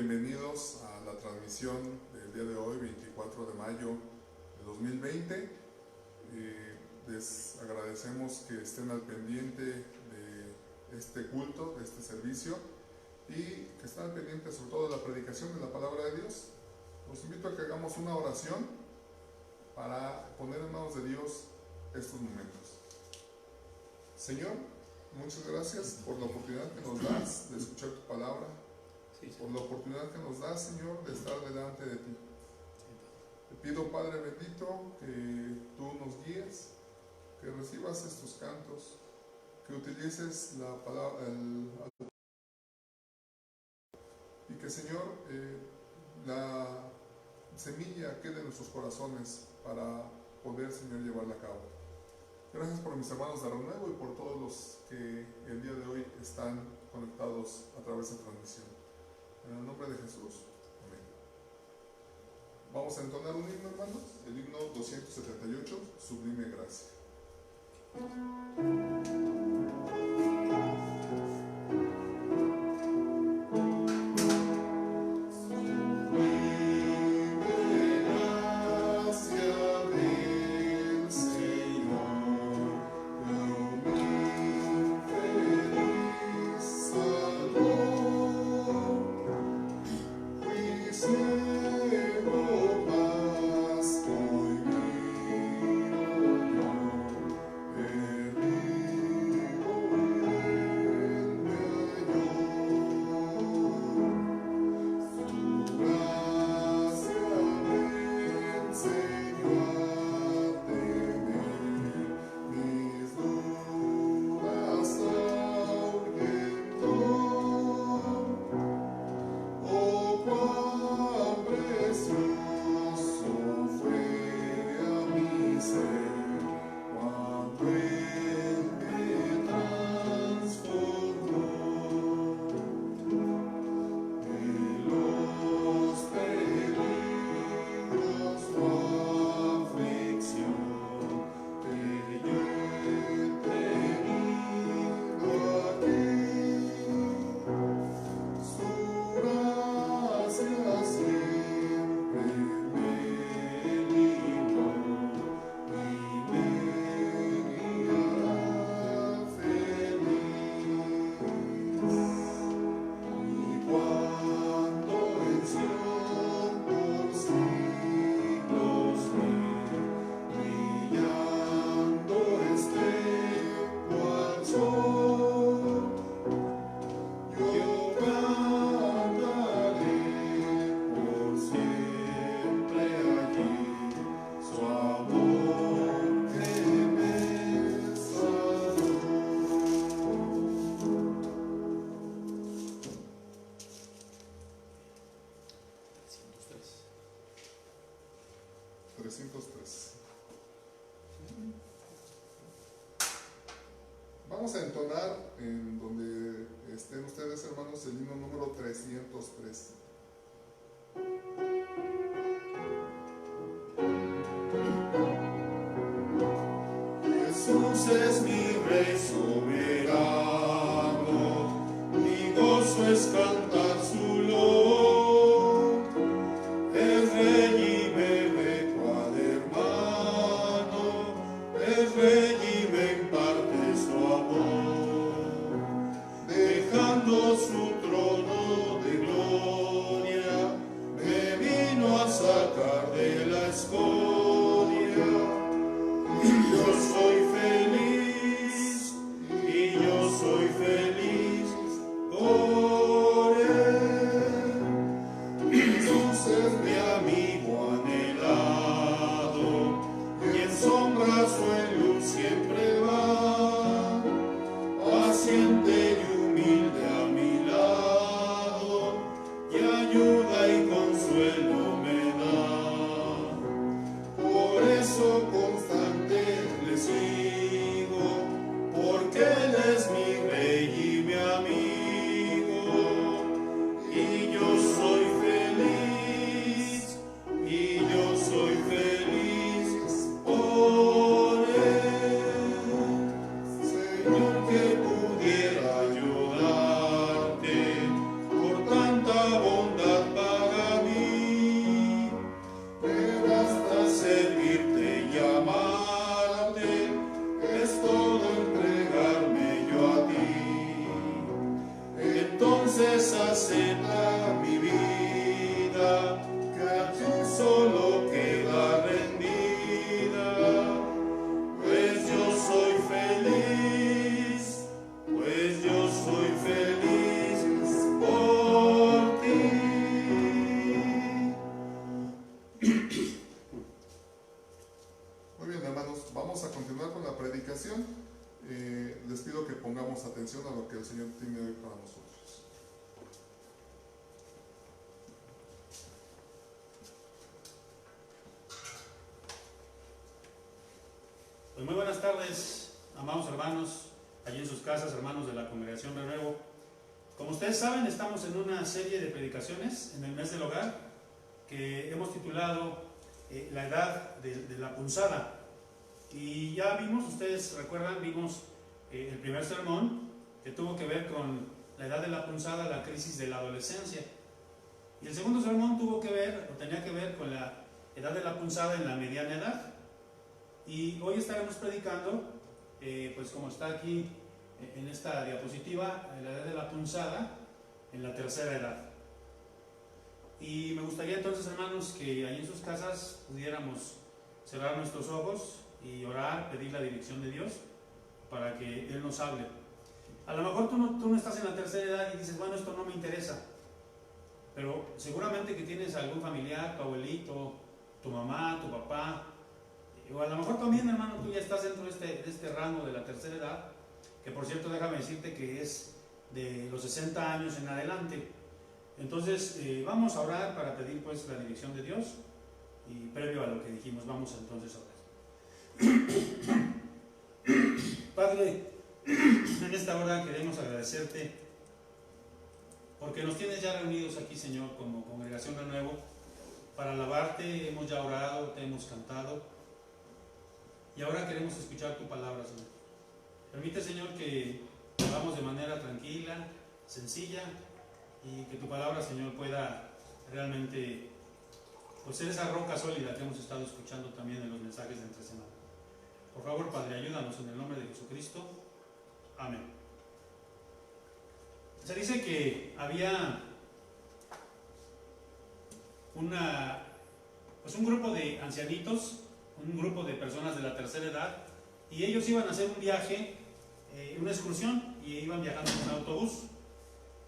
bienvenidos a la transmisión del día de hoy, 24 de mayo de 2020. Les agradecemos que estén al pendiente de este culto, de este servicio, y que estén al pendiente sobre todo de la predicación de la palabra de Dios. Los invito a que hagamos una oración para poner en manos de Dios estos momentos. Señor, muchas gracias por la oportunidad que nos das de escuchar tu palabra, por la oportunidad que nos das, Señor, de estar delante de ti. Te pido, Padre bendito, que tú nos guíes, que recibas estos cantos, que utilices la palabra, y que, Señor, la semilla quede en nuestros corazones para poder, Señor, llevarla a cabo. Gracias por mis hermanos de Renuevo y por todos los que el día de hoy están conectados a través de transmisión. En el nombre de Jesús, amén. Vamos a entonar un himno, hermanos, el himno 278, Sublime Gracia. Vamos a entonar en donde estén ustedes, hermanos, el himno número 303. Jesús es mi Rey soberano, mi gozo es cantar su loor. Es Rey y perpetual hermano, es Rey y me imparte su amor. Dejando su trono de gloria, me vino a sacar de la escoria. Yo soy feliz y Pues muy buenas tardes, amados hermanos, allí en sus casas, hermanos de la Congregación Renuevo. Como ustedes saben, estamos en una serie de predicaciones en el mes del hogar que hemos titulado La edad de la punzada. Y ya vimos, ustedes recuerdan, vimos el primer sermón que tuvo que ver con la edad de la punzada, la crisis de la adolescencia. Y el segundo sermón tuvo que ver, o tenía que ver con la edad de la punzada en la mediana edad. Y hoy estaremos predicando, pues como está aquí en esta diapositiva, la edad de la punzada en la tercera edad. Y me gustaría entonces, hermanos, que ahí en sus casas pudiéramos cerrar nuestros ojos y orar, pedir la dirección de Dios para que Él nos hable. A lo mejor tú no estás en la tercera edad y dices, bueno, esto no me interesa, pero seguramente que tienes algún familiar, tu abuelito, tu mamá, tu papá, o a lo mejor también, hermano, tú ya estás dentro de este rango de la tercera edad, que por cierto, déjame decirte que es de los 60 años en adelante. Entonces, vamos a orar para pedir pues la dirección de Dios, y previo a lo que dijimos, vamos entonces a orar. Padre, en esta hora queremos agradecerte porque nos tienes ya reunidos aquí, Señor, como Congregación Renuevo, para alabarte. Hemos ya orado, te hemos cantado. Y ahora queremos escuchar tu palabra, Señor. Permite, Señor, que hagamos de manera tranquila, sencilla, y que tu palabra, Señor, pueda realmente pues, ser esa roca sólida que hemos estado escuchando también en los mensajes de entre semana. Por favor, Padre, ayúdanos en el nombre de Jesucristo. Amén. Se dice que había un grupo de ancianitos, un grupo de personas de la tercera edad, y ellos iban a hacer un viaje, una excursión, y iban viajando en un autobús.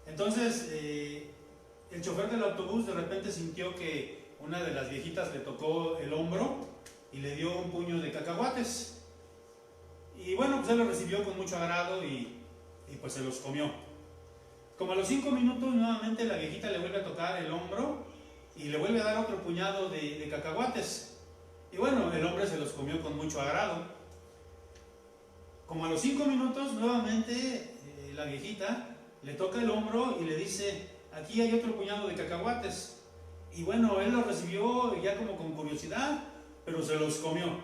Entonces el chofer del autobús de repente sintió que una de las viejitas le tocó el hombro y le dio un puño de cacahuates, y bueno, pues él lo recibió con mucho agrado y pues se los comió. Como a los 5 minutos nuevamente la viejita le vuelve a tocar el hombro y le vuelve a dar otro puñado de cacahuates. Y bueno, el hombre se los comió con mucho agrado. Como a los 5 minutos, nuevamente la viejita le toca el hombro y le dice, aquí hay otro puñado de cacahuates. Y bueno, él los recibió ya como con curiosidad, pero se los comió.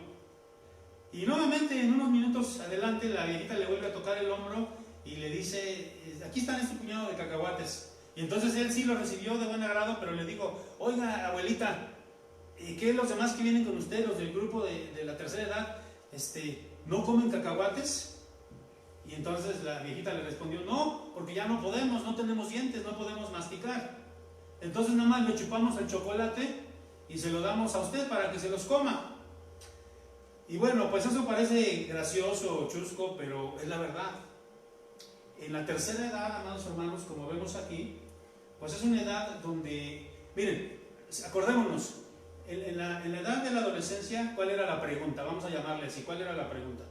Y nuevamente, en unos minutos adelante, la viejita le vuelve a tocar el hombro y le dice, aquí están este puñado de cacahuates. Y entonces él sí lo recibió de buen agrado, pero le dijo, oiga, abuelita, ¿qué los demás que vienen con usted, los del grupo de la tercera edad, no comen cacahuates? Y entonces la viejita le respondió, no, porque ya no podemos, no tenemos dientes, no podemos masticar. Entonces nada más le chupamos el chocolate y se lo damos a usted para que se los coma. Y bueno, pues eso parece gracioso o chusco, pero es la verdad. En la tercera edad, amados hermanos, como vemos aquí, pues es una edad donde, miren, acordémonos, en la edad de la adolescencia, ¿cuál era la pregunta? Vamos a llamarle así, ¿cuál era la pregunta?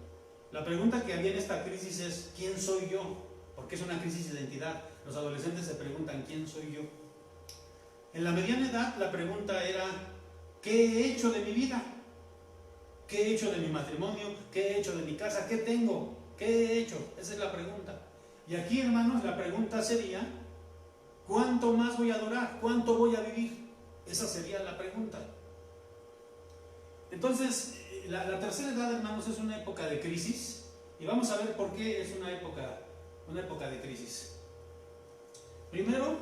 La pregunta que había en esta crisis es, ¿quién soy yo? Porque es una crisis de identidad. Los adolescentes se preguntan, ¿quién soy yo? En la mediana edad, la pregunta era, ¿qué he hecho de mi vida? ¿Qué he hecho de mi matrimonio? ¿Qué he hecho de mi casa? ¿Qué tengo? ¿Qué he hecho? Esa es la pregunta. Y aquí, hermanos, la pregunta sería, ¿cuánto más voy a durar? ¿Cuánto voy a vivir? Esa sería la pregunta. Entonces, la tercera edad, hermanos, es una época de crisis, y vamos a ver por qué es una época de crisis. Primero,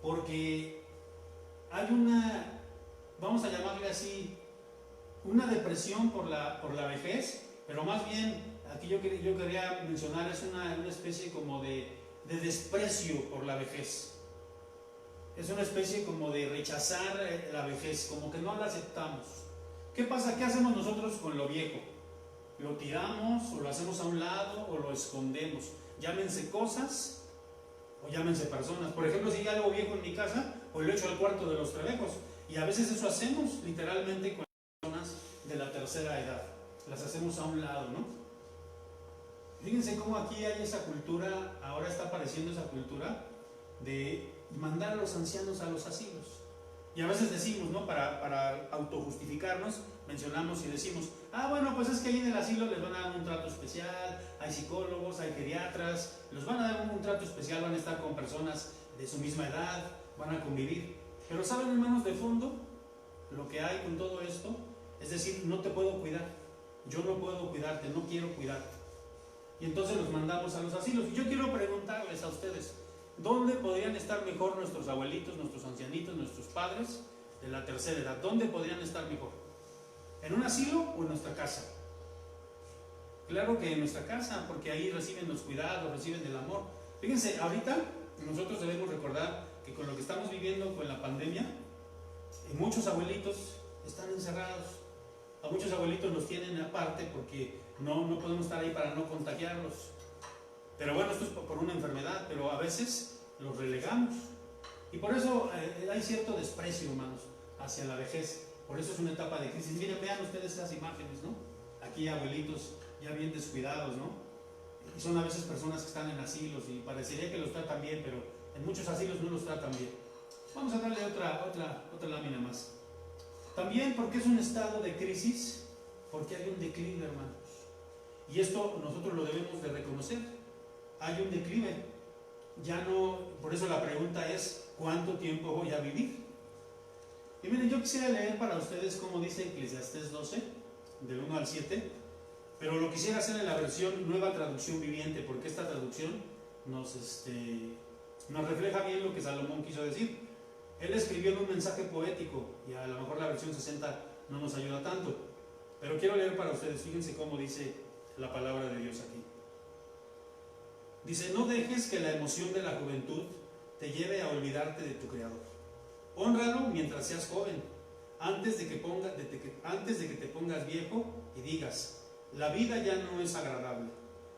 porque hay vamos a llamarle así, una depresión por la vejez, pero más bien, aquí yo quería mencionar, es una especie como de desprecio por la vejez. Es una especie como de rechazar la vejez, como que no la aceptamos. ¿Qué pasa? ¿Qué hacemos nosotros con lo viejo? ¿Lo tiramos o lo hacemos a un lado o lo escondemos? Llámense cosas o llámense personas. Por ejemplo, si hay algo viejo en mi casa, pues lo echo al cuarto de los trebejos. Y a veces eso hacemos literalmente con personas de la tercera edad. Las hacemos a un lado, ¿no? Fíjense cómo aquí hay esa cultura, ahora está apareciendo esa cultura de mandar a los ancianos a los asilos. Y a veces decimos, ¿no? Para autojustificarnos, mencionamos y decimos, bueno, pues es que ahí en el asilo les van a dar un trato especial, hay psicólogos, hay geriatras, les van a dar un trato especial, van a estar con personas de su misma edad, van a convivir. Pero ¿saben, hermanos, de fondo lo que hay con todo esto? Es decir, no te puedo cuidar, yo no puedo cuidarte, no quiero cuidarte. Y entonces los mandamos a los asilos. Y yo quiero preguntarles a ustedes, ¿dónde podrían estar mejor nuestros abuelitos, nuestros ancianitos, nuestros padres de la tercera edad? ¿Dónde podrían estar mejor? ¿En un asilo o en nuestra casa? Claro que en nuestra casa, porque ahí reciben los cuidados, reciben el amor. Fíjense, ahorita nosotros debemos recordar que con lo que estamos viviendo con la pandemia, muchos abuelitos están encerrados. A muchos abuelitos los tienen aparte porque no podemos estar ahí para no contagiarlos. Pero bueno, esto es por una enfermedad, pero a veces los relegamos. Y por eso hay cierto desprecio, hermanos, hacia la vejez. Por eso es una etapa de crisis. Miren, vean ustedes esas imágenes, ¿no? Aquí abuelitos ya bien descuidados, ¿no? Y son a veces personas que están en asilos y parecería que los tratan bien, pero en muchos asilos no los tratan bien. Vamos a darle otra lámina más. También, ¿por qué es un estado de crisis? Porque hay un declive, hermanos. Y esto nosotros lo debemos de reconocer. Hay un declive. Ya no, por eso la pregunta es, ¿cuánto tiempo voy a vivir? Y miren, yo quisiera leer para ustedes como dice Eclesiastés 12, del 1 al 7, pero lo quisiera hacer en la versión Nueva Traducción Viviente, porque esta traducción nos refleja bien lo que Salomón quiso decir. Él escribió en un mensaje poético, y a lo mejor la versión 60 no nos ayuda tanto, pero quiero leer para ustedes. Fíjense cómo dice la palabra de Dios aquí. Dice: no dejes que la emoción de la juventud te lleve a olvidarte de tu Creador. Hónralo mientras seas joven, antes de que te pongas viejo y digas, la vida ya no es agradable.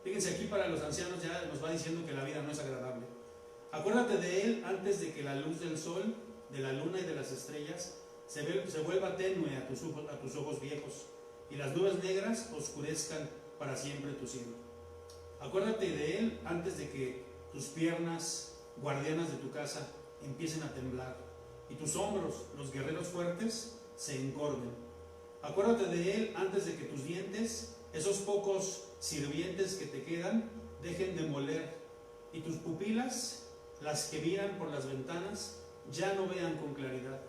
Fíjense, aquí para los ancianos ya nos va diciendo que la vida no es agradable. Acuérdate de Él antes de que la luz del sol, de la luna y de las estrellas se vuelva tenue a tus ojos viejos y las nubes negras oscurezcan para siempre tu cielo. Acuérdate de Él antes de que tus piernas, guardianas de tu casa, empiecen a temblar y tus hombros, los guerreros fuertes, se encorven. Acuérdate de Él antes de que tus dientes, esos pocos sirvientes que te quedan, dejen de moler y tus pupilas, las que miran por las ventanas, ya no vean con claridad.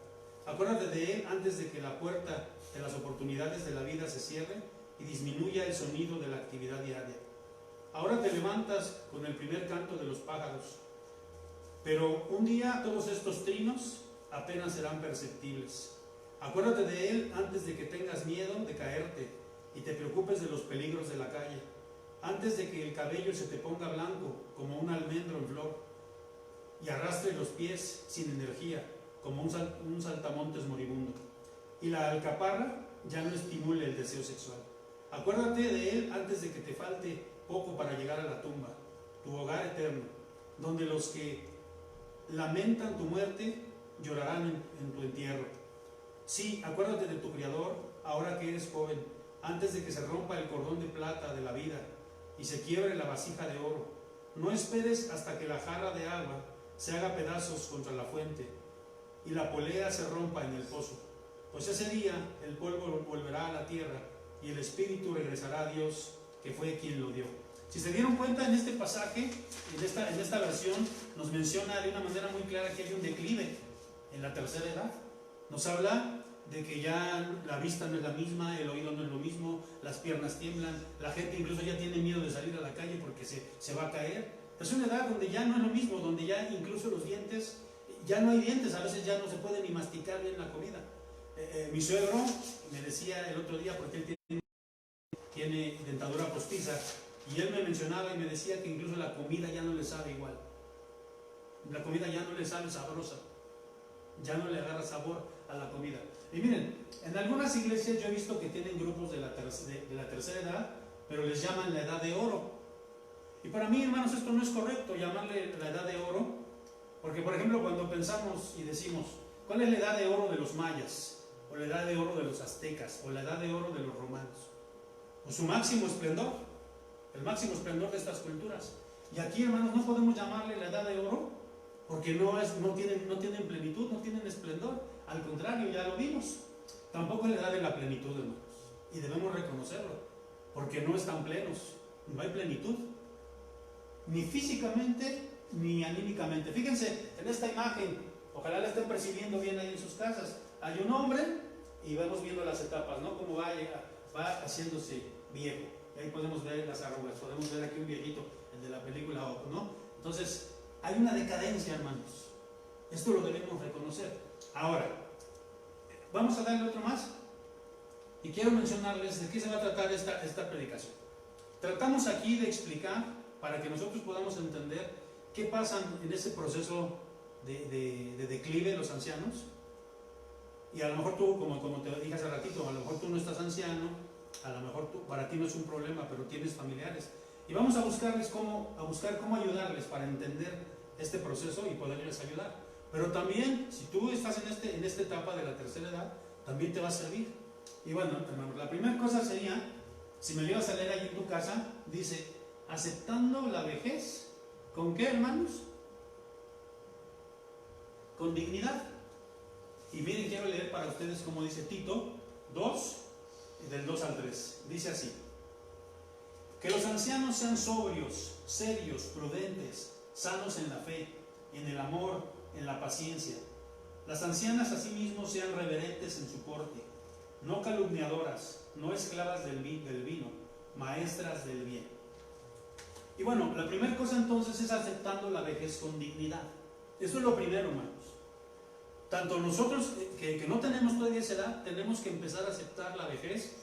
Acuérdate de Él antes de que la puerta de las oportunidades de la vida se cierre y disminuya el sonido de la actividad diaria. Ahora te levantas con el primer canto de los pájaros, pero un día todos estos trinos apenas serán perceptibles. Acuérdate de Él antes de que tengas miedo de caerte y te preocupes de los peligros de la calle, antes de que el cabello se te ponga blanco como un almendro en flor y arrastre los pies sin energía como un saltamontes moribundo y la alcaparra ya no estimule el deseo sexual. Acuérdate de Él antes de que te falte poco para llegar a la tumba, tu hogar eterno, donde los que lamentan tu muerte llorarán en tu entierro. Sí, acuérdate de tu Creador ahora que eres joven, antes de que se rompa el cordón de plata de la vida y se quiebre la vasija de oro. No esperes hasta que la jarra de agua se haga pedazos contra la fuente y la polea se rompa en el pozo, pues ese día el polvo volverá a la tierra y el espíritu regresará a Dios, que fue quien lo dio. Si se dieron cuenta, en este pasaje, en esta versión, nos menciona de una manera muy clara que hay un declive en la tercera edad. Nos habla de que ya la vista no es la misma, el oído no es lo mismo, las piernas tiemblan, la gente incluso ya tiene miedo de salir a la calle porque se va a caer. Es una edad donde ya no es lo mismo, donde ya incluso los dientes, ya no hay dientes, a veces ya no se puede ni masticar bien la comida. Mi suegro me decía el otro día, porque él tiene dentadura postiza, y él me mencionaba y me decía que incluso la comida ya no le sabe igual. La comida ya no le sabe sabrosa, ya no le agarra sabor a la comida. Y miren, en algunas iglesias yo he visto que tienen grupos de la tercera edad, pero les llaman la edad de oro. Y para mí, hermanos, esto no es correcto llamarle la edad de oro, porque por ejemplo cuando pensamos y decimos, ¿cuál es la edad de oro de los mayas? O la edad de oro de los aztecas, o la edad de oro de los romanos. O su máximo esplendor, el máximo esplendor de estas culturas. Y aquí, hermanos, no podemos llamarle la edad de oro, porque no tienen plenitud, no tienen esplendor. Al contrario, ya lo vimos. Tampoco es la edad de la plenitud, hermanos. Y debemos reconocerlo, porque no están plenos, no hay plenitud, ni físicamente ni anímicamente. Fíjense en esta imagen, ojalá la estén percibiendo bien ahí en sus casas. Hay un hombre y vamos viendo las etapas, ¿no? Cómo va haciéndose viejo. Y ahí podemos ver las arrugas, podemos ver aquí un viejito, el de la película, ¿no? Entonces, hay una decadencia, hermanos. Esto lo debemos reconocer. Ahora, vamos a darle otro más. Y quiero mencionarles de qué se va a tratar esta predicación. Tratamos aquí de explicar, para que nosotros podamos entender qué pasa en ese proceso de declive de los ancianos. Y a lo mejor tú, como te dije hace ratito, a lo mejor tú no estás anciano, a lo mejor para ti no es un problema, pero tienes familiares. Y vamos a buscar cómo ayudarles para entender este proceso y poderles ayudar. Pero también, si tú estás en esta etapa de la tercera edad, también te va a servir. Y bueno, hermanos, la primera cosa sería, si me lo ibas a leer ahí en tu casa, dice, aceptando la vejez, ¿con qué, hermanos? Con dignidad. Y miren, quiero leer para ustedes como dice Tito 2, del 2 al 3. Dice así: que los ancianos sean sobrios, serios, prudentes, sanos en la fe, en el amor, en la paciencia. Las ancianas asimismo sean reverentes en su porte, no calumniadoras, no esclavas del vino, maestras del bien. Y bueno, la primera cosa entonces es aceptando la vejez con dignidad. Eso es lo primero, hermanos. Tanto nosotros que no tenemos todavía esa edad, tenemos que empezar a aceptar la vejez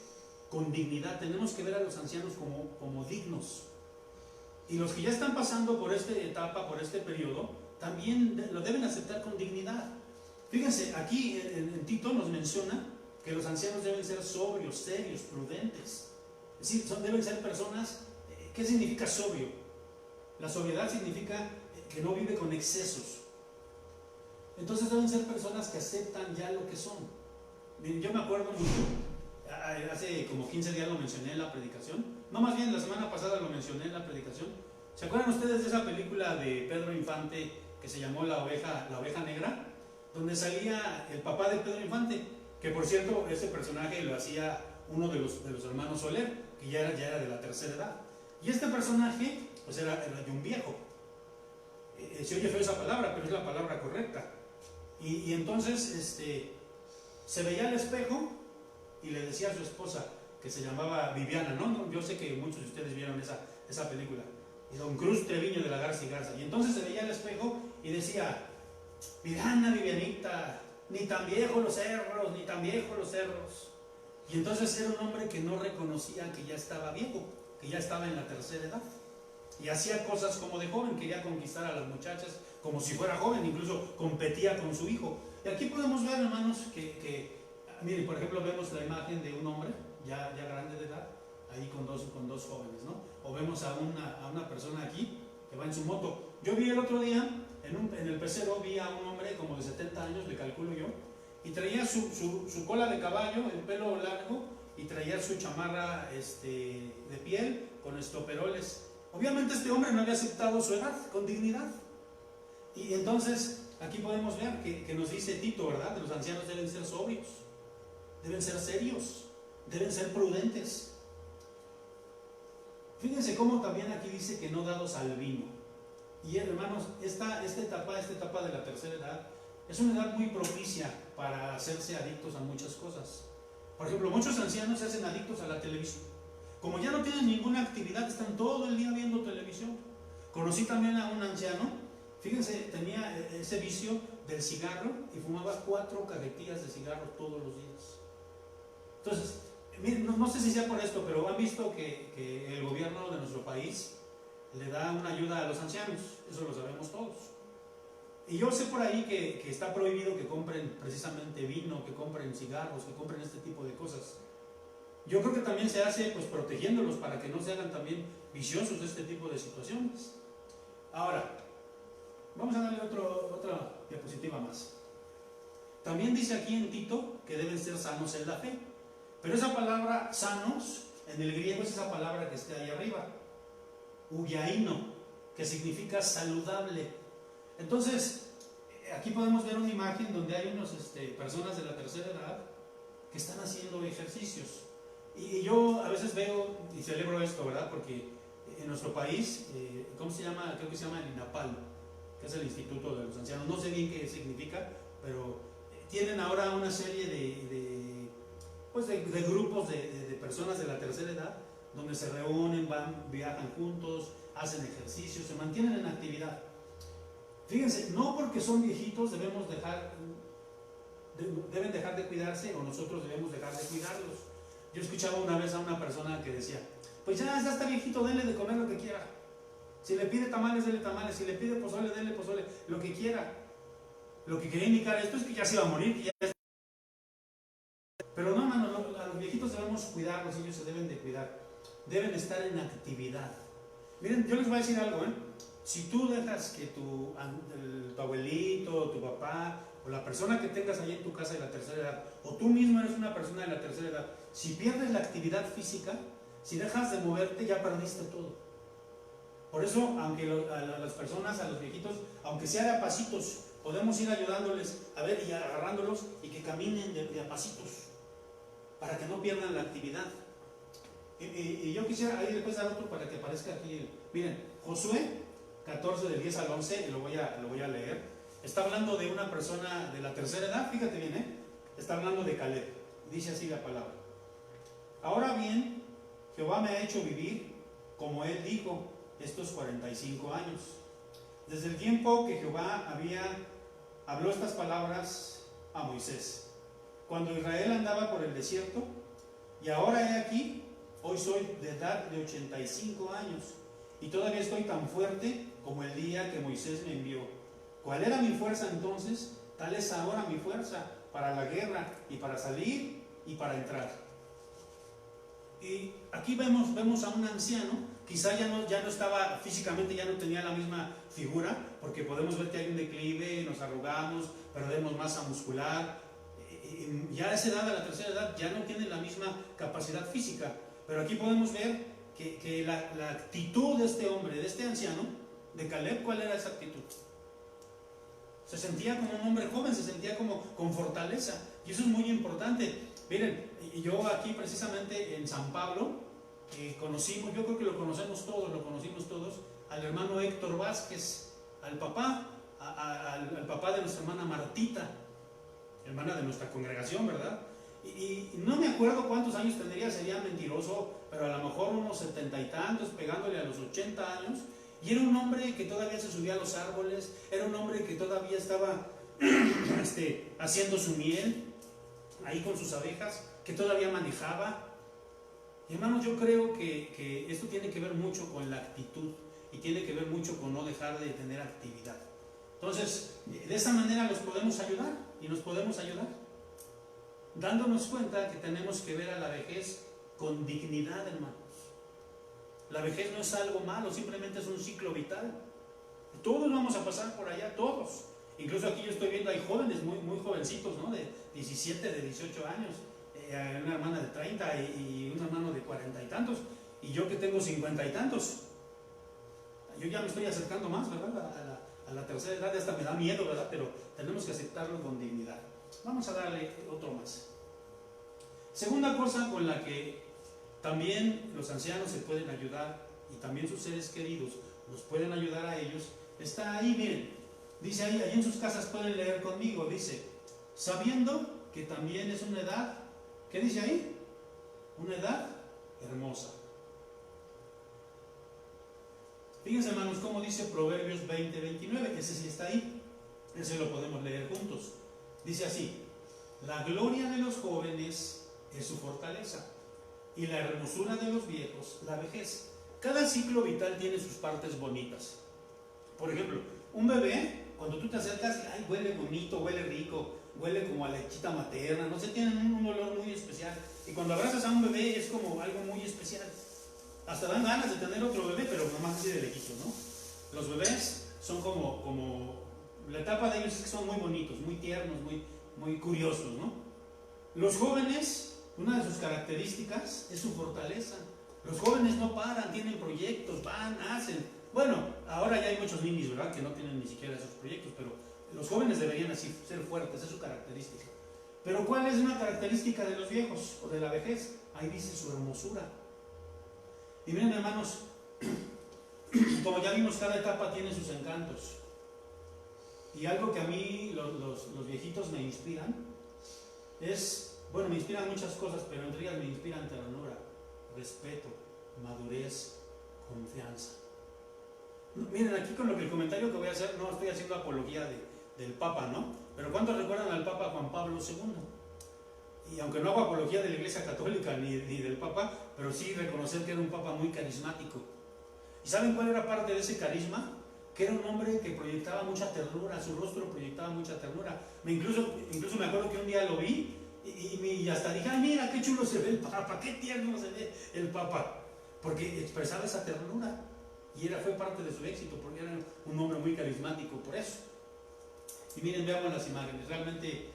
con dignidad. Tenemos que ver a los ancianos como dignos. Y los que ya están pasando por esta etapa, por este periodo, también lo deben aceptar con dignidad. Fíjense, aquí en Tito nos menciona que los ancianos deben ser sobrios, serios, prudentes. Es decir, deben ser personas. ¿Qué significa sobrio? La sobriedad significa que no vive con excesos. Entonces deben ser personas que aceptan ya lo que son. Yo me acuerdo mucho, hace como 15 días lo mencioné en la predicación, no, más bien la semana pasada lo mencioné en la predicación. ¿Se acuerdan ustedes de esa película de Pedro Infante que se llamó La Oveja Negra? Donde salía el papá de Pedro Infante, que por cierto ese personaje lo hacía uno de los hermanos Soler, que ya era de la tercera edad. Y este personaje pues era de un viejo. Se oye feo esa palabra, pero es la palabra correcta. Y entonces se veía al espejo y le decía a su esposa, que se llamaba Viviana, ¿no? Yo sé que muchos de ustedes vieron esa película, y Don Cruz Treviño de la Garza y Garza. Y entonces se veía al espejo y decía: Viviana, Vivianita, ni tan viejos los cerros, ni tan viejos los cerros. Y entonces era un hombre que no reconocía que ya estaba viejo, que ya estaba en la tercera edad. Y hacía cosas como de joven, quería conquistar a las muchachas como si fuera joven, incluso competía con su hijo. Y aquí podemos ver, hermanos, miren, por ejemplo, vemos la imagen de un hombre ya grande de edad, ahí con dos jóvenes, ¿no? O vemos a una persona aquí que va en su moto. Yo vi el otro día, en el pecero, vi a un hombre como de 70 años, le calculo yo, y traía su cola de caballo, el pelo largo, y traía su chamarra de piel con estoperoles. Obviamente este hombre no había aceptado su edad con dignidad. Y entonces aquí podemos ver que nos dice Tito, ¿verdad? Que los ancianos deben ser sobrios, deben ser serios, deben ser prudentes. Fíjense cómo también aquí dice que no dados al vino. Y hermanos, esta etapa de la tercera edad es una edad muy propicia para hacerse adictos a muchas cosas. Por ejemplo, muchos ancianos se hacen adictos a la televisión. Como ya no tienen ninguna actividad, están todo el día viendo televisión. Conocí también a un anciano, fíjense, tenía ese vicio del cigarro y fumaba 4 cajetillas de cigarro todos los días. Entonces, miren, no sé si sea por esto, pero han visto que el gobierno de nuestro país le da una ayuda a los ancianos, eso lo sabemos todos. Y yo sé por ahí que está prohibido que compren precisamente vino, que compren cigarros, que compren este tipo de cosas. Yo creo que también se hace pues protegiéndolos para que no se hagan también viciosos de este tipo de situaciones. Ahora, vamos a darle otra diapositiva más. También dice aquí en Tito que deben ser sanos en la fe. Pero esa palabra sanos, en el griego es esa palabra que está ahí arriba, ugiaino, que significa saludable. Entonces, aquí podemos ver una imagen donde hay unas personas de la tercera edad que están haciendo ejercicios. Y yo a veces veo y celebro esto, ¿verdad? Porque en nuestro país, ¿cómo se llama? Creo que se llama el INAPAL, que es el Instituto de los Ancianos. No sé bien qué significa, pero tienen ahora una serie de grupos de personas de la tercera edad, donde se reúnen, viajan juntos, hacen ejercicios, se mantienen en actividad. Fíjense, no porque son viejitos deben dejar de cuidarse, o nosotros debemos dejar de cuidarlos. Yo escuchaba una vez a una persona que decía, pues ya está viejito, denle de comer lo que quiera. Si le pide tamales, denle tamales. Si le pide pozole, denle pozole, lo que quiera. Lo que quería indicar esto es que ya se iba a morir, que ya... Pero no, hermano, a los viejitos debemos cuidarlos, ellos se deben de cuidar. Deben estar en actividad. Miren, yo les voy a decir algo, Si tú dejas que tu abuelito, tu papá, o la persona que tengas ahí en tu casa de la tercera edad, o tú mismo eres una persona de la tercera edad, si pierdes la actividad física, si dejas de moverte, ya perdiste todo. Por eso, aunque a las personas, a los viejitos, aunque sea de a pasitos, podemos ir ayudándoles a ver y agarrándolos y que caminen de a pasitos, para que no pierdan la actividad. Y yo quisiera ahí después dar otro para que aparezca aquí. Miren, Josué 14 del 10 al 11, y lo voy a leer. Está hablando de una persona de la tercera edad, fíjate bien, está hablando de Caleb. Dice así la palabra: ahora bien, Jehová me ha hecho vivir, como él dijo, estos 45 años. Desde el tiempo que Jehová habló estas palabras a Moisés, cuando Israel andaba por el desierto, y ahora he aquí, hoy soy de edad de 85 años, y todavía estoy tan fuerte como el día que Moisés me envió. ¿Cuál era mi fuerza entonces? Tal es ahora mi fuerza para la guerra, y para salir y para entrar. Y aquí vemos a un anciano, quizá ya no estaba físicamente, ya no tenía la misma figura, porque podemos ver que hay un declive, nos arrugamos, perdemos masa muscular, ya a esa edad, a la tercera edad, ya no tiene la misma capacidad física, pero aquí podemos ver que la actitud de este hombre, de este anciano, de Caleb, ¿cuál era esa actitud? Se sentía como un hombre joven, se sentía como con fortaleza, y eso es muy importante. Miren, yo aquí precisamente en San Pablo conocimos, yo creo que lo conocimos todos, al hermano Héctor Vázquez, al papá de nuestra hermana Martita, hermana de nuestra congregación, ¿verdad? Y no me acuerdo cuántos años tendría, sería mentiroso, pero a lo mejor unos 70 y tantos, pegándole a los 80 años, y era un hombre que todavía se subía a los árboles, era un hombre que todavía estaba haciendo su miel ahí con sus abejas, que todavía manejaba. Y hermanos, yo creo que esto tiene que ver mucho con la actitud, y tiene que ver mucho con no dejar de tener actividad. Entonces, de esa manera los podemos ayudar, y nos podemos ayudar, dándonos cuenta que tenemos que ver a la vejez con dignidad, hermanos. La vejez no es algo malo, simplemente es un ciclo vital. Todos vamos a pasar por allá, todos. Incluso aquí yo estoy viendo, hay jóvenes muy jovencitos, ¿no? De 17, de 18 años, una hermana de 30 y un hermano de 40 y tantos, y yo que tengo 50 y tantos. Yo ya me estoy acercando más, ¿verdad? A la tercera edad, hasta me da miedo, ¿verdad? Pero tenemos que aceptarlo con dignidad. Vamos a darle otro más. Segunda cosa con la que también los ancianos se pueden ayudar, y también sus seres queridos los pueden ayudar a ellos, está ahí, miren, dice ahí en sus casas, pueden leer conmigo, dice, sabiendo que también es una edad, ¿qué dice ahí? Una edad hermosa. Fíjense, hermanos, cómo dice Proverbios 20:29, ese sí está ahí, ese lo podemos leer juntos. Dice así: la gloria de los jóvenes es su fortaleza, y la hermosura de los viejos la vejez. Cada ciclo vital tiene sus partes bonitas. Por ejemplo, un bebé, cuando tú te acercas, ay, huele bonito, huele rico, huele como a lechita materna, no sé, tienen un olor muy especial. Y cuando abrazas a un bebé es como algo muy especial. Hasta dan ganas de tener otro bebé, pero nomás así de lejito, ¿no? Los bebés son como la etapa de ellos es que son muy bonitos, muy tiernos, muy curiosos, ¿no? Los jóvenes, una de sus características es su fortaleza. Los jóvenes no paran, tienen proyectos, van, hacen. Bueno, ahora ya hay muchos ninis, ¿verdad?, que no tienen ni siquiera esos proyectos, pero Los jóvenes deberían así ser fuertes, es su característica. Pero ¿cuál es una característica de los viejos o de la vejez? Ahí dice su hermosura. Y miren, hermanos, como ya vimos, cada etapa tiene sus encantos. Y algo que a mí los viejitos me inspiran es, bueno, me inspiran muchas cosas, pero entre ellas me inspiran ternura, respeto, madurez, confianza. Miren, aquí con el comentario que voy a hacer, no estoy haciendo apología del Papa, ¿no? Pero ¿cuántos recuerdan al Papa Juan Pablo II? Y aunque no hago apología de la Iglesia Católica ni del Papa, pero sí reconocer que era un Papa muy carismático. ¿Y saben cuál era parte de ese carisma? Que era un hombre que proyectaba mucha ternura, su rostro proyectaba mucha ternura. Incluso me acuerdo que un día lo vi y hasta dije, ay, mira qué chulo se ve el Papa, qué tierno se ve el Papa, porque expresaba esa ternura y fue parte de su éxito, porque era un hombre muy carismático por eso. Y miren, veamos las imágenes, realmente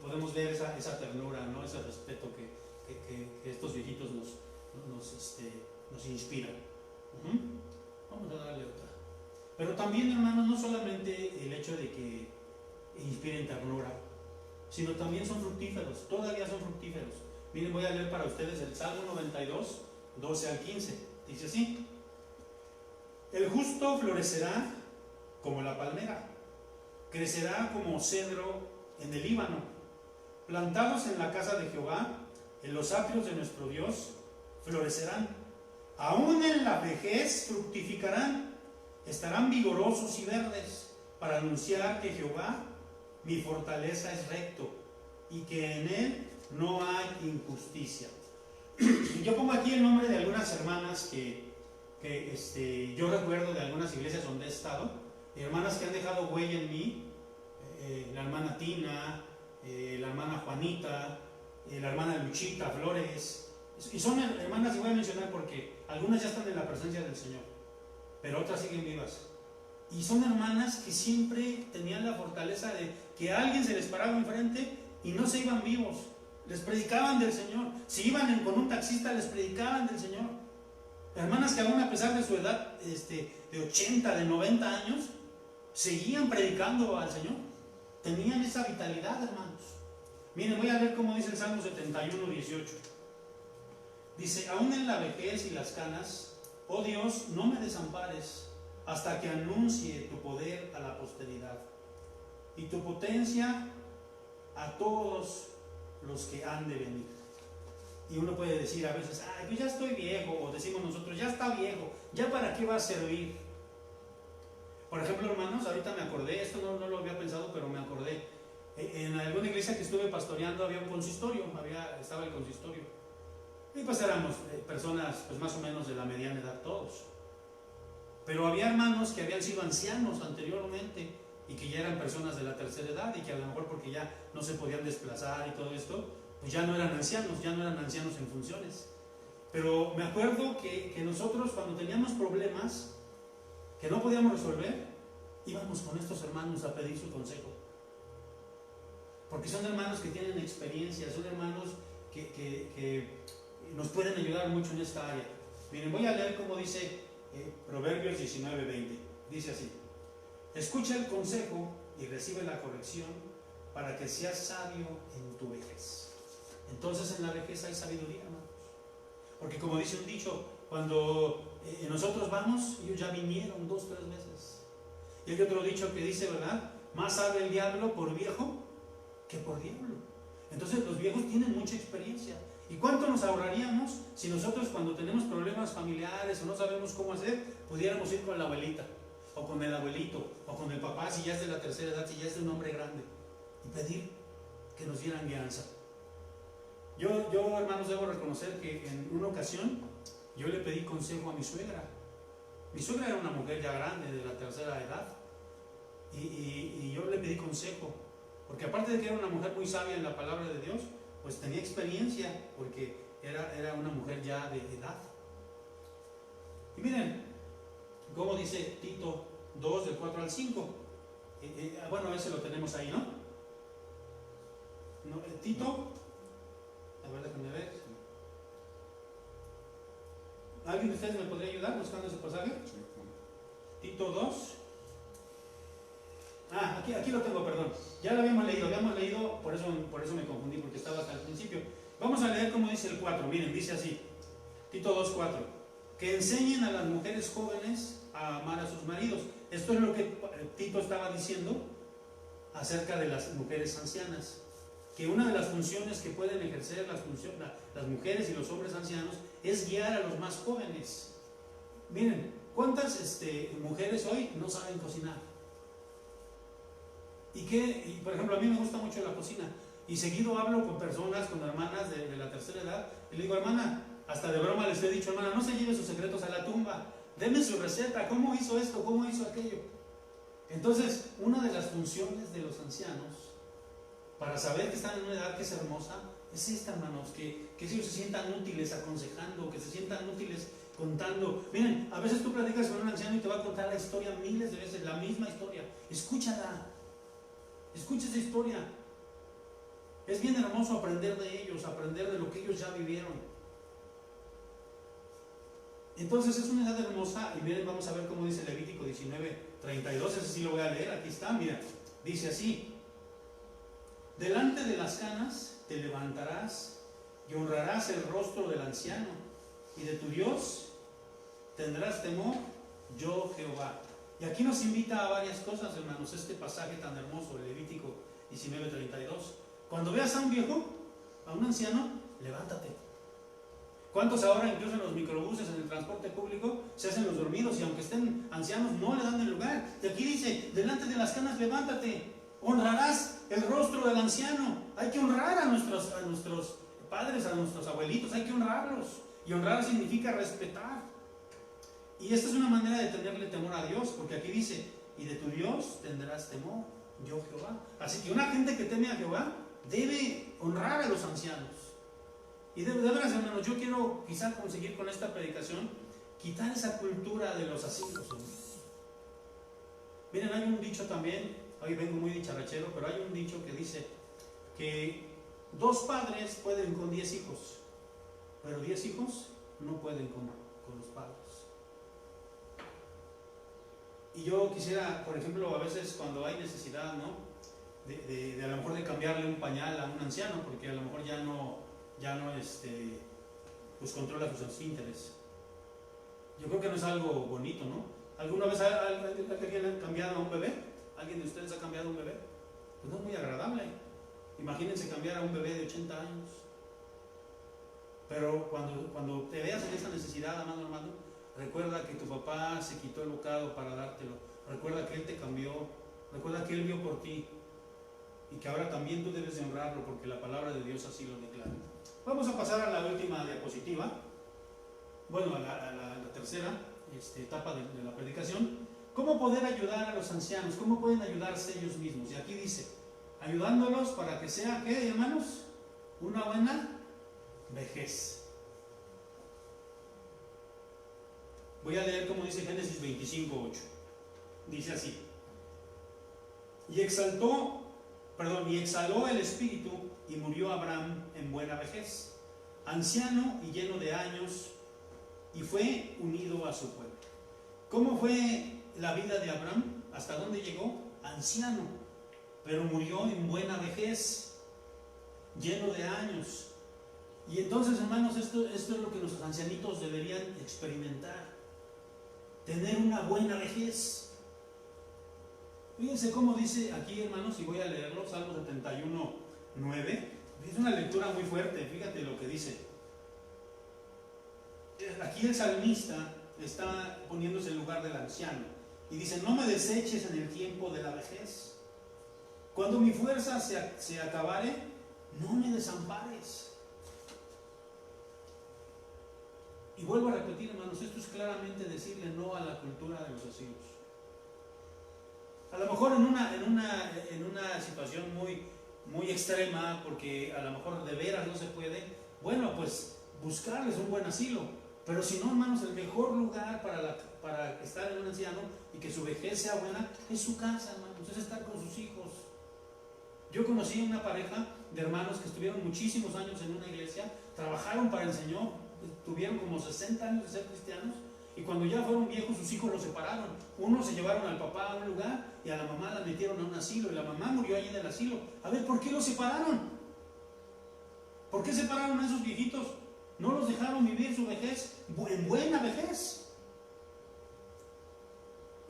podemos ver esa ternura, ¿no? Ese respeto que estos viejitos nos inspiran. Vamos a darle otra. Pero también, hermanos, no solamente el hecho de que inspiren ternura, sino también son fructíferos, todavía son fructíferos. Miren, voy a leer para ustedes el Salmo 92, 12 al 15. Dice así: el justo florecerá como la palmera, crecerá como cedro en el Líbano, plantados en la casa de Jehová, en los atrios de nuestro Dios, florecerán. Aún en la vejez fructificarán, estarán vigorosos y verdes, para anunciar que Jehová, mi fortaleza, es recto, y que en él no hay injusticia. Yo pongo aquí el nombre de algunas hermanas que yo recuerdo de algunas iglesias donde he estado, hermanas que han dejado huella en mí, la hermana Tina, la hermana Juanita, la hermana Luchita Flores, y son hermanas, y voy a mencionar porque algunas ya están en la presencia del Señor, pero otras siguen vivas. Y son hermanas que siempre tenían la fortaleza de que alguien se les paraba enfrente y no se iban vivos. Les predicaban del Señor. Si iban con un taxista, les predicaban del Señor. Hermanas que aún a pesar de su edad de 80, de 90 años, seguían predicando al Señor. Tenían esa vitalidad, hermanos. Miren, voy a ver cómo dice el Salmo 71, 18. Dice: aún en la vejez y las canas, oh Dios, no me desampares, hasta que anuncie tu poder a la posteridad y tu potencia a todos los que han de venir. Y uno puede decir a veces, ay, pues ya estoy viejo, o decimos nosotros, ya está viejo, ¿ya para qué va a servir? Por ejemplo, hermanos, ahorita me acordé, esto no lo había pensado, pero me acordé. En alguna iglesia que estuve pastoreando había un consistorio, estaba el consistorio. Y pues éramos personas pues más o menos de la mediana edad todos. Pero había hermanos que habían sido ancianos anteriormente y que ya eran personas de la tercera edad y que a lo mejor porque ya no se podían desplazar y todo esto, pues ya no eran ancianos en funciones. Pero me acuerdo que nosotros cuando teníamos problemas que no podíamos resolver, íbamos con estos hermanos a pedir su consejo. Porque son hermanos que tienen experiencia, son hermanos que nos pueden ayudar mucho en esta área. Miren, voy a leer cómo dice Proverbios 19:20. Dice así: escucha el consejo y recibe la corrección para que seas sabio en tu vejez. Entonces en la vejez hay sabiduría, hermanos. Porque como dice un dicho, cuando nosotros vamos, ellos ya vinieron 2, 3 veces. Y hay otro dicho que dice, ¿verdad? Más sabe el diablo por viejo que por diablo. Entonces los viejos tienen mucha experiencia. ¿Y cuánto nos ahorraríamos si nosotros cuando tenemos problemas familiares o no sabemos cómo hacer, pudiéramos ir con la abuelita, o con el abuelito, o con el papá si ya es de la tercera edad, si ya es de un hombre grande, y pedir que nos dieran guianza? Yo, hermanos, debo reconocer que en una ocasión yo le pedí consejo a mi suegra. Mi suegra era una mujer ya grande, de la tercera edad, y yo le pedí consejo, porque aparte de que era una mujer muy sabia en la palabra de Dios, pues tenía experiencia, porque era una mujer ya de edad. Y miren cómo dice Tito 2, del 4 al 5. Bueno, ese lo tenemos ahí, ¿no? Tito, a ver, déjenme ver. ¿Alguien de ustedes me podría ayudar buscando ese pasaje? Tito 2. Aquí lo tengo, perdón. Ya lo habíamos leído, por eso me confundí, porque estaba hasta el principio. Vamos a leer como dice el 4, miren, dice así, Tito 2:4, que enseñen a las mujeres jóvenes a amar a sus maridos. Esto es lo que Tito estaba diciendo acerca de las mujeres ancianas, que una de las funciones que pueden ejercer las mujeres y los hombres ancianos es guiar a los más jóvenes. Miren, ¿cuántas mujeres hoy no saben cocinar? Y por ejemplo, a mí me gusta mucho la cocina, y seguido hablo con personas, con hermanas de la tercera edad, y le digo, hermana, hasta de broma les he dicho, hermana, no se lleve sus secretos a la tumba, denme su receta, cómo hizo esto, cómo hizo aquello. Entonces, una de las funciones de los ancianos, para saber que están en una edad que es hermosa, es esta, hermanos, que ellos se sientan útiles aconsejando, que se sientan útiles contando. Miren, a veces tú platicas con un anciano y te va a contar la historia miles de veces, la misma historia. Escúchala, escucha esa historia. Es bien hermoso aprender de ellos, aprender de lo que ellos ya vivieron. Entonces es una edad hermosa, y miren, vamos a ver cómo dice Levítico 19:32, ese sí lo voy a leer, aquí está, mira, dice así: delante de las canas te levantarás y honrarás el rostro del anciano, y de tu Dios tendrás temor, yo Jehová. Y aquí nos invita a varias cosas, hermanos, este pasaje tan hermoso de Levítico 19:32. Cuando veas a un viejo, a un anciano, levántate. ¿Cuántos ahora, incluso en los microbuses, en el transporte público, se hacen los dormidos y aunque estén ancianos no le dan el lugar? Y aquí dice, delante de las canas levántate, honrarás el rostro del anciano. Hay que honrar a nuestros padres, a nuestros abuelitos, hay que honrarlos. Y honrar significa respetar. Y esta es una manera de tenerle temor a Dios, porque aquí dice, y de tu Dios tendrás temor, yo Jehová. Así que una gente que teme a Jehová debe honrar a los ancianos. Y de veras, hermanos, yo quiero quizá conseguir con esta predicación quitar esa cultura de los asilos. Miren, hay un dicho también, hoy vengo muy dicharachero, pero hay un dicho que dice que 2 padres pueden con 10 hijos, pero 10 hijos no pueden con los padres. Y yo quisiera, por ejemplo, a veces cuando hay necesidad, ¿no? De a lo mejor de cambiarle un pañal a un anciano, porque a lo mejor ya no pues controla sus esfínteres. Yo creo que no es algo bonito, ¿no? ¿Alguna vez alguien ha cambiado a un bebé? ¿Alguien de ustedes ha cambiado a un bebé? Pues no es muy agradable. Imagínense cambiar a un bebé de 80 años. Pero cuando te veas en esa necesidad, amado hermano, recuerda que tu papá se quitó el bocado para dártelo. Recuerda que él te cambió. Recuerda que él vio por ti. Y que ahora también tú debes de honrarlo, porque la palabra de Dios así lo declara. Vamos a pasar a la última diapositiva. Bueno, a la tercera etapa de la predicación. ¿Cómo poder ayudar a los ancianos? ¿Cómo pueden ayudarse ellos mismos? Y aquí dice, ayudándolos para que sea, ¿qué, hermanos? Una buena vejez. Voy a leer como dice Génesis 25:8. Dice así: y exhaló el espíritu y murió Abraham en buena vejez, anciano y lleno de años, y fue unido a su pueblo. ¿Cómo fue la vida de Abraham? ¿Hasta dónde llegó? Anciano, pero murió en buena vejez, lleno de años. Y entonces, hermanos, esto es lo que los ancianitos deberían experimentar: tener una buena vejez. Fíjense cómo dice aquí, hermanos, y voy a leerlo, Salmo 71:9. Es una lectura muy fuerte, fíjate lo que dice. Aquí el salmista está poniéndose en lugar del anciano y dice: no me deseches en el tiempo de la vejez. Cuando mi fuerza se acabare, no me desampares. Y vuelvo a repetir, hermanos, esto es claramente decirle no a la cultura de los asilos. A lo mejor en una situación muy extrema, porque a lo mejor de veras no se puede, bueno, pues buscarles un buen asilo. Pero si no, hermanos, el mejor lugar para estar en un anciano y que su vejez sea buena es su casa, hermanos, es estar con sus hijos. Yo conocí una pareja de hermanos que estuvieron muchísimos años en una iglesia, trabajaron para el Señor, tuvieron como 60 años de ser cristianos, Y cuando ya fueron viejos, sus hijos los separaron. Uno se llevaron al papá a un lugar y a la mamá la metieron a un asilo y la mamá murió allí en el asilo. A ver, ¿por qué los separaron? ¿Por qué separaron a esos viejitos? No los dejaron vivir su vejez en buena vejez.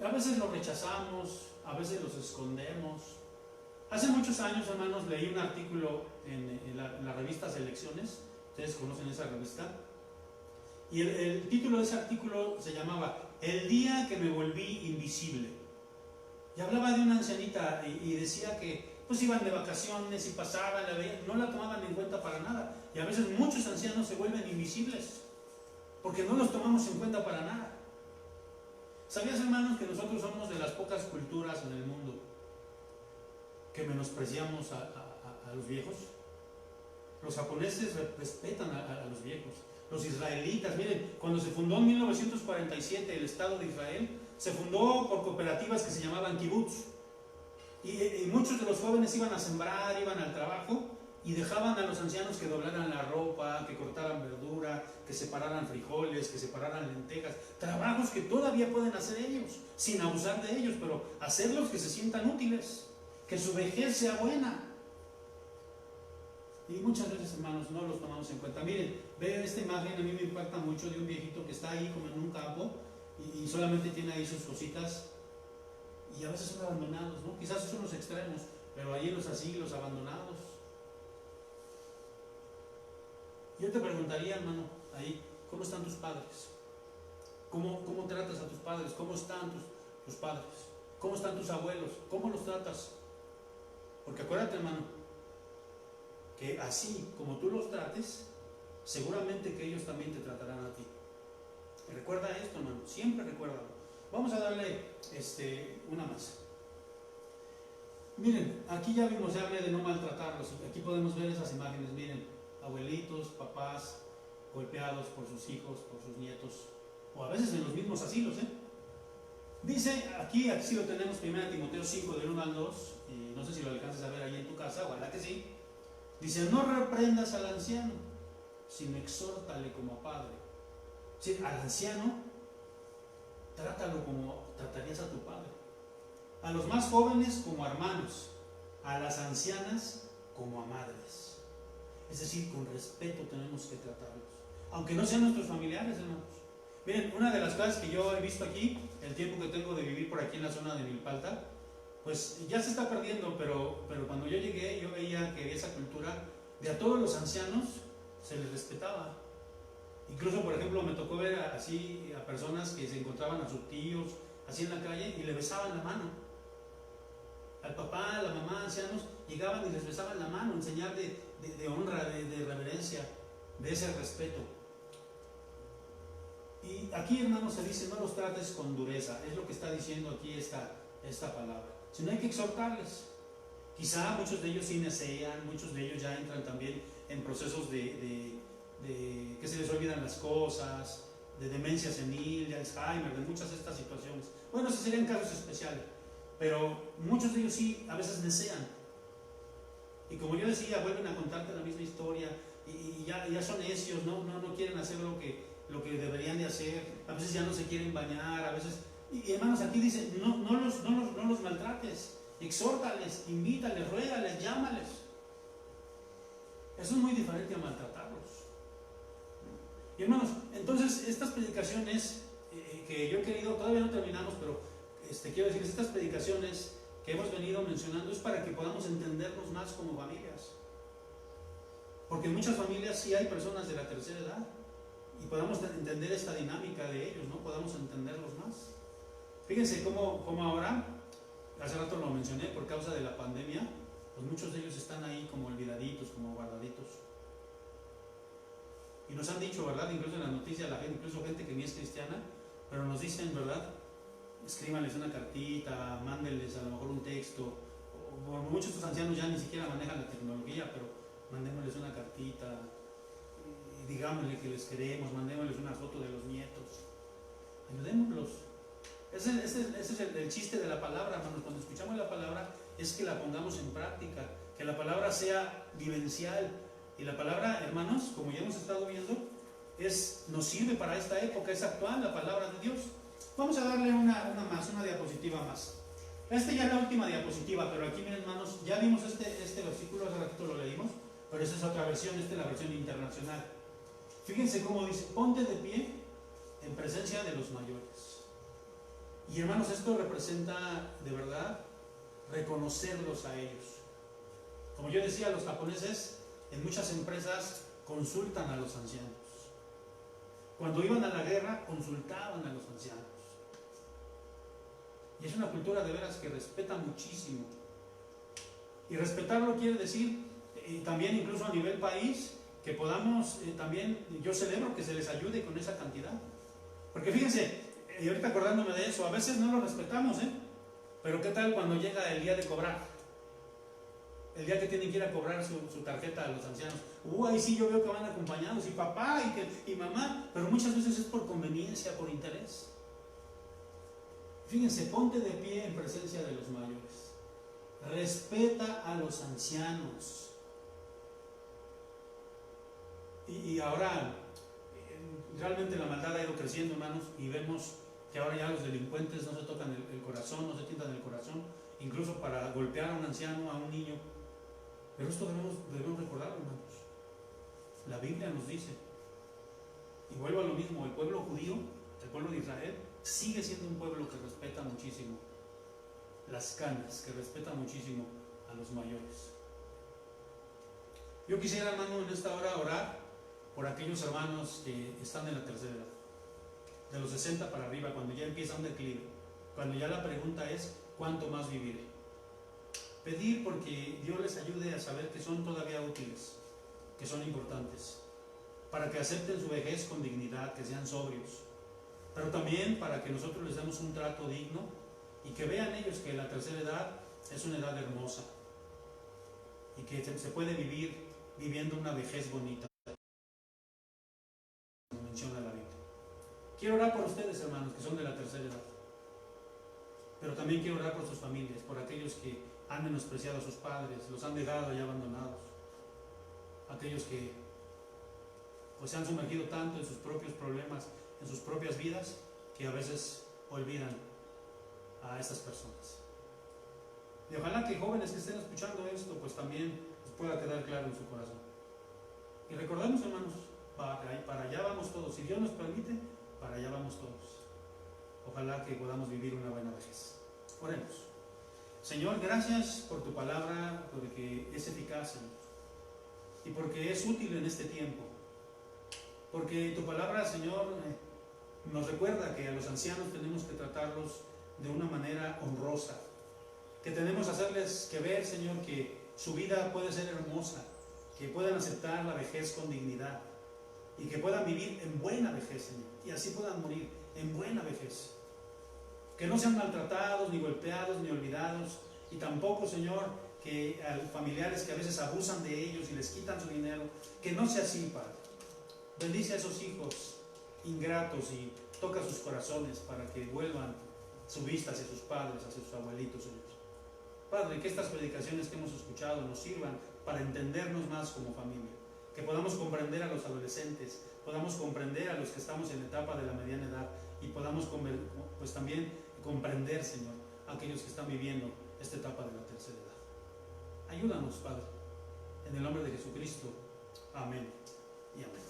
A veces los rechazamos, a veces los escondemos. Hace muchos años, hermanos, leí un artículo en la revista Selecciones. Ustedes conocen esa revista. Y el título de ese artículo se llamaba El día que me volví invisible. Y hablaba de una ancianita y decía que pues iban de vacaciones y pasaban, no la tomaban en cuenta para nada. Y a veces muchos ancianos se vuelven invisibles porque no los tomamos en cuenta para nada. ¿Sabías, hermanos, que nosotros somos de las pocas culturas en el mundo que menospreciamos a los viejos? Los japoneses respetan a los viejos. Los israelitas, miren, cuando se fundó en 1947 el Estado de Israel, se fundó por cooperativas que se llamaban kibbutz. Y muchos de los jóvenes iban a sembrar, iban al trabajo y dejaban a los ancianos que doblaran la ropa, que cortaran verdura, que separaran frijoles, que separaran lentejas. Trabajos que todavía pueden hacer ellos, sin abusar de ellos, pero hacerlos que se sientan útiles, que su vejez sea buena. Y muchas veces, hermanos, no los tomamos en cuenta. Miren, ve esta imagen, a mí me impacta mucho, de un viejito que está ahí como en un campo y solamente tiene ahí sus cositas y a veces son abandonados, ¿no? Quizás son los extremos, pero ahí en los asilos, abandonados. Yo te preguntaría, hermano, ahí, ¿cómo están tus padres? ¿Cómo tratas a tus padres? ¿Cómo están tus padres? ¿Cómo están tus abuelos? ¿Cómo los tratas? Porque acuérdate, hermano, que así como tú los trates, seguramente que ellos también te tratarán a ti. Recuerda esto, hermano, siempre recuérdalo. Vamos a darle una más. Miren, aquí ya vimos, ya hablé de no maltratarlos. Aquí podemos ver esas imágenes, miren, abuelitos, papás, golpeados por sus hijos, por sus nietos, o a veces en los mismos asilos, ¿eh? Dice, aquí sí lo tenemos, 1 Timoteo 5, del 1 al 2, y no sé si lo alcanzas a ver ahí en tu casa, ojalá que sí. Dice, no reprendas al anciano, sino exhórtale como a padre. Sí, al anciano, trátalo como tratarías a tu padre. A los más jóvenes como a hermanos, a las ancianas como a madres. Es decir, con respeto tenemos que tratarlos, aunque no sean nuestros familiares, hermanos. Miren, una de las cosas que yo he visto aquí, el tiempo que tengo de vivir por aquí en la zona de Milpalta, pues ya se está perdiendo, pero cuando yo llegué, yo veía que esa cultura de a todos los ancianos se les respetaba. Incluso, por ejemplo, me tocó ver así a personas que se encontraban a sus tíos así en la calle y le besaban la mano. Al papá, a la mamá, ancianos, llegaban y les besaban la mano en señal de honra, de reverencia, de ese respeto. Y aquí, hermanos, se dice, no los trates con dureza. Es lo que está diciendo aquí esta palabra. Sino hay que exhortarles. Quizá muchos de ellos sí necean, muchos de ellos ya entran también en procesos de que se les olvidan las cosas, de demencia senil, de Alzheimer, de muchas de estas situaciones. Bueno, esos serían casos especiales, pero muchos de ellos sí, a veces necean. Y como yo decía, vuelven a contarte la misma historia y ya son necios, no quieren hacer lo que deberían de hacer, a veces ya no se quieren bañar, a veces... Y hermanos, aquí dice, no los maltrates, exhórtales, invítales, ruégales, llámales. Eso es muy diferente a maltratarlos. Y hermanos, entonces estas predicaciones que yo he querido, todavía no terminamos, pero quiero decirles, estas predicaciones que hemos venido mencionando es para que podamos entendernos más como familias. Porque en muchas familias sí hay personas de la tercera edad y podamos entender esta dinámica de ellos, ¿no? Podamos entenderlos más. Fíjense cómo ahora, hace rato lo mencioné, por causa de la pandemia, pues muchos de ellos están ahí como olvidaditos, como guardaditos. Y nos han dicho, ¿verdad? Incluso en la noticia, incluso gente que ni es cristiana, pero nos dicen, ¿verdad? Escríbanles una cartita, mándenles a lo mejor un texto. Muchos de estos ancianos ya ni siquiera manejan la tecnología, pero mandémosles una cartita, digámosle que les queremos, mandémosles una foto de los nietos. Ayudémoslos. Ese es el chiste de la palabra, hermanos. Cuando escuchamos la palabra es que la pongamos en práctica, que la palabra sea vivencial. Y la palabra, hermanos, como ya hemos estado viendo, nos sirve para esta época, es actual la palabra de Dios. Vamos a darle una diapositiva más. Esta ya es la última diapositiva, pero aquí miren hermanos, ya vimos este versículo, hace ratito lo leímos, pero esta es otra versión, esta es la versión internacional. Fíjense cómo dice, ponte de pie en presencia de los mayores. Y hermanos, esto representa de verdad reconocerlos a ellos. Como yo decía, los japoneses en muchas empresas consultan a los ancianos. Cuando iban a la guerra, consultaban a los ancianos. Y es una cultura de veras que respeta muchísimo. Y respetarlo quiere decir, también incluso a nivel país, que podamos también, yo celebro que se les ayude con esa cantidad. Porque fíjense, y ahorita acordándome de eso, a veces no lo respetamos, pero ¿qué tal cuando llega el día de cobrar? El día que tienen que ir a cobrar su tarjeta a los ancianos. Ahí sí yo veo que van acompañados, y papá, y mamá, pero muchas veces es por conveniencia, por interés. Fíjense, ponte de pie en presencia de los mayores. Respeta a los ancianos. Y ahora, realmente la maldad ha ido creciendo, hermanos, y vemos que ahora ya los delincuentes no se tocan el corazón, no se tientan el corazón, incluso para golpear a un anciano, a un niño. Pero esto debemos recordarlo, hermanos. La Biblia nos dice, y vuelvo a lo mismo, el pueblo judío, el pueblo de Israel, sigue siendo un pueblo que respeta muchísimo las canas, que respeta muchísimo a los mayores. Yo quisiera, hermano, en esta hora orar por aquellos hermanos que están en la tercera edad, de los 60 para arriba, cuando ya empieza un declive, cuando ya la pregunta es, ¿cuánto más viviré? Pedir porque Dios les ayude a saber que son todavía útiles, que son importantes, para que acepten su vejez con dignidad, que sean sobrios, pero también para que nosotros les demos un trato digno y que vean ellos que la tercera edad es una edad hermosa y que se puede vivir viviendo una vejez bonita, como menciona la Biblia. Quiero orar por ustedes, hermanos, que son de la tercera edad, pero también quiero orar por sus familias, por aquellos que han menospreciado a sus padres, los han dejado y abandonados, aquellos que pues se han sumergido tanto en sus propios problemas, en sus propias vidas, que a veces olvidan a estas personas. Y ojalá que jóvenes que estén escuchando esto, pues también les pueda quedar claro en su corazón. Y recordemos, hermanos, para allá vamos todos. Si Dios nos permite, para allá vamos todos. Ojalá que podamos vivir una buena vejez. Oremos. Señor, gracias por tu palabra, porque es eficaz, Señor, y porque es útil en este tiempo. Porque tu palabra, Señor, nos recuerda que a los ancianos tenemos que tratarlos de una manera honrosa, que tenemos que hacerles que ver, Señor, que su vida puede ser hermosa, que puedan aceptar la vejez con dignidad y que puedan vivir en buena vejez, Señor, y así puedan morir en buena vejez. Que no sean maltratados, ni golpeados, ni olvidados, y tampoco, Señor, que a familiares que a veces abusan de ellos y les quitan su dinero, que no sea así, Padre. Bendice a esos hijos ingratos y toca sus corazones para que vuelvan su vista hacia sus padres, hacia sus abuelitos, Señor. Padre, que estas predicaciones que hemos escuchado nos sirvan para entendernos más como familia, que podamos comprender a los adolescentes, podamos comprender a los que estamos en la etapa de la mediana edad y podamos pues también comprender, Señor, a aquellos que están viviendo esta etapa de la tercera edad. Ayúdanos, Padre, en el nombre de Jesucristo. Amén y amén.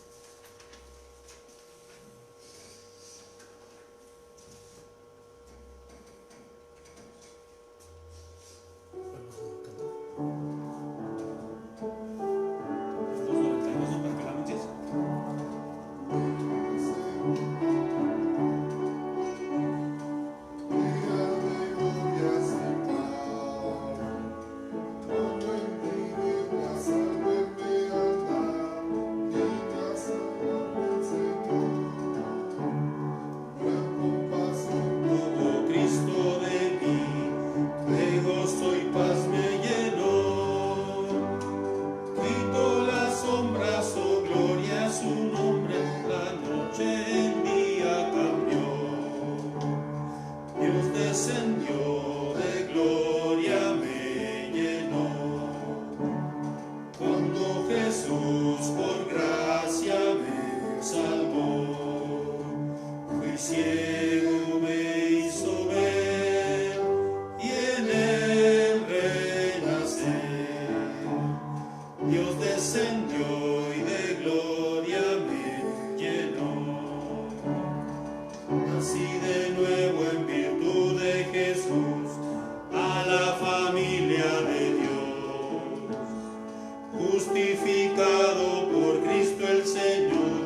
salvó. Fui ciego, me hizo ver, y en él renacer. Dios descendió y de gloria me llenó. Nací de nuevo en virtud de Jesús, a la familia de Dios. Justificado por Cristo el Señor,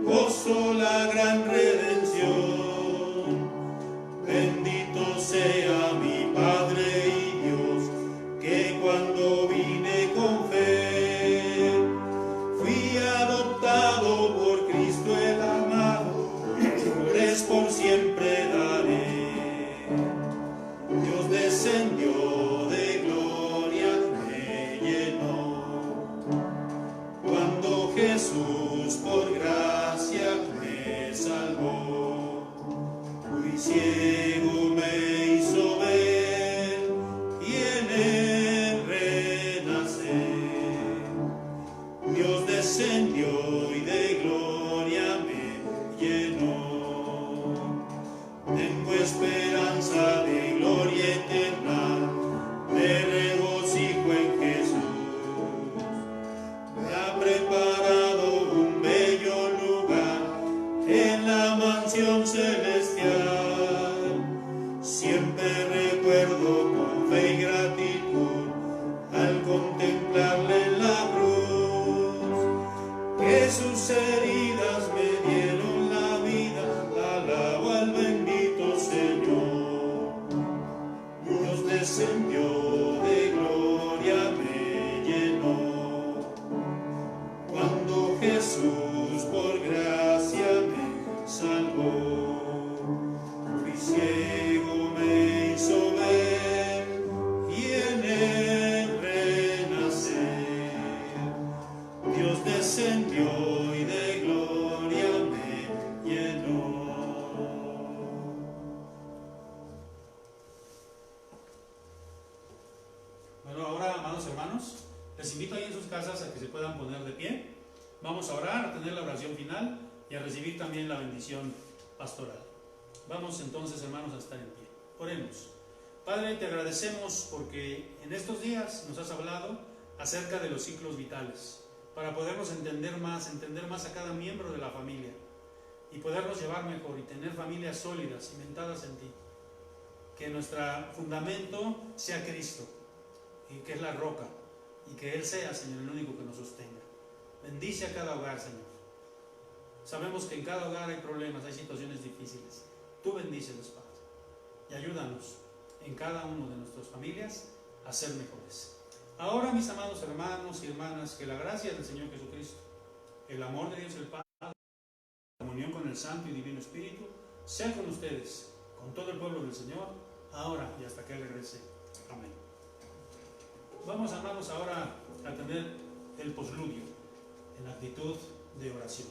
gozo la gran redención. Bendito sea mi Padre y Dios, que cuando vine con fe, fui adoptado por Cristo el amado, flores por siempre daré. Dios descendió de gloria, me llenó. Cuando Jesús por gracia me salvó, fui ciego, me hizo ver, y en él renacer. Dios descendió y de gloria me llenó. Tengo esperanza de gloria eterna, de regocijo en Jesús. Me ha preparado un bello lugar en la mansión celestial. Siempre recuerdo con fe y gratitud al contemplarle en la cruz, que sus heridas me dieron la vida. Alabo al bendito Señor. Dios descendió de gloria, me llenó. Cuando Jesús por gracia me salvó, fui ciego, me hizo ver, y en él renacer. Dios descendió y de gloria me llenó. Bueno, ahora, amados hermanos, les invito ahí en sus casas a que se puedan poner de pie. Vamos a orar, a tener la oración final y a recibir también la bendición pastoral. Vamos entonces, hermanos, a estar en pie. Oremos. Padre, te agradecemos porque en estos días nos has hablado acerca de los ciclos vitales, para podernos entender más a cada miembro de la familia y podernos llevar mejor y tener familias sólidas, cimentadas en ti. Que nuestro fundamento sea Cristo, y que es la roca, y que Él sea, Señor, el único que nos sostenga. Bendice a cada hogar, Señor. Sabemos que en cada hogar hay problemas, hay situaciones difíciles. Tú bendícelos, Padre, y ayúdanos en cada uno de nuestras familias a ser mejores. Ahora, mis amados hermanos y hermanas, que la gracia del Señor Jesucristo, el amor de Dios el Padre, la comunión con el Santo y Divino Espíritu, sea con ustedes, con todo el pueblo del Señor, ahora y hasta que Él regrese. Amén. Vamos, hermanos, ahora a tener el posludio en actitud de oración.